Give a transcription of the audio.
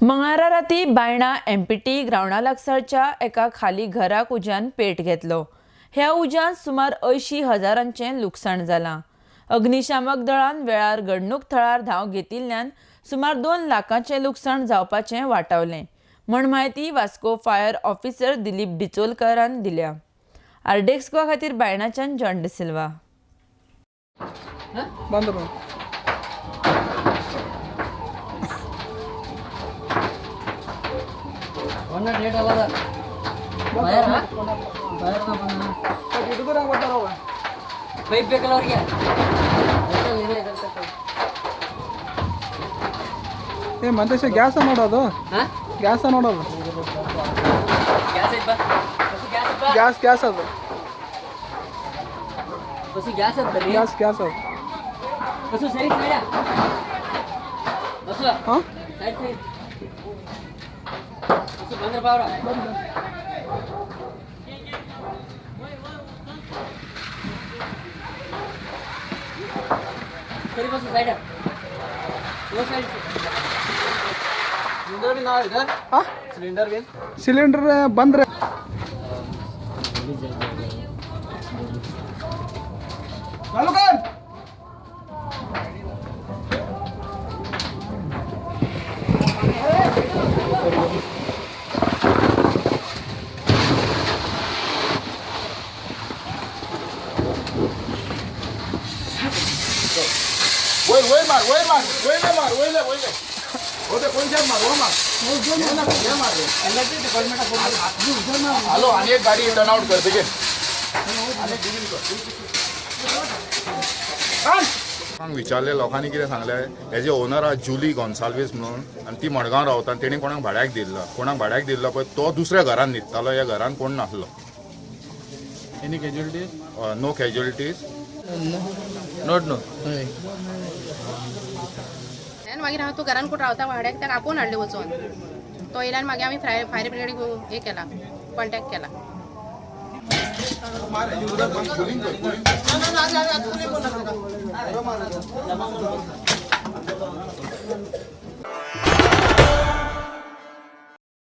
मंगळारा राती बायणा एमपीटी ग्राउंडा लागसारच्या एका खाली घराक उज्यान पेट घेतलो। ह्या उज्यान सुमार 80,000चे लुकसाण जालां। अग्निशामक दळान वेळार घडणूक थळार धांव घेतिल्ल्यान सुमार 2 लाखांचे लुकसाण जावपाचें वाटावलें म्हण म्हायती वास्को फायर ऑफिसर दिलीप डिचोलकरान दिल्या। आरडेक्सको खातीर बायणाच्यान जॉन डिसिल्वा। ಮಂತೇಶ ಗ್ಯಾಸ್ ನೋಡೋದು ಗ್ಯಾಸ್ ನೋಡೋದು ಗ್ಯಾಸ್ ಗ್ಯಾಸ್ ಅದು ಗ್ಯಾಸ್ ಗ್ಯಾಸ್ ಅದು ಹಾಂ सिलेंडर बंद रहे चालू कर हॅलो आणि एक गाडी टर्न आउट कर बेगीन विचारले लोकांनी कितें सांगलें हेजे ओनर आहा जुली गॉन्साल्वीस म्हणून आनी ती मडगांव रावता आनी तेणी कोणाक भाड्याक दिल्लो पळय तो दुसऱ्या घरान न्हिदतालो ह्या घरान कोण नासलो। Any casualties no casualties note no मागीर हांव तो घरान कोण रावता वाड्याक ताका आपोवन हाडले वचून तो येयल्यार मागीर आमी फायर ब्रिगेडीक हे केला कॉन्टॅक्ट केला।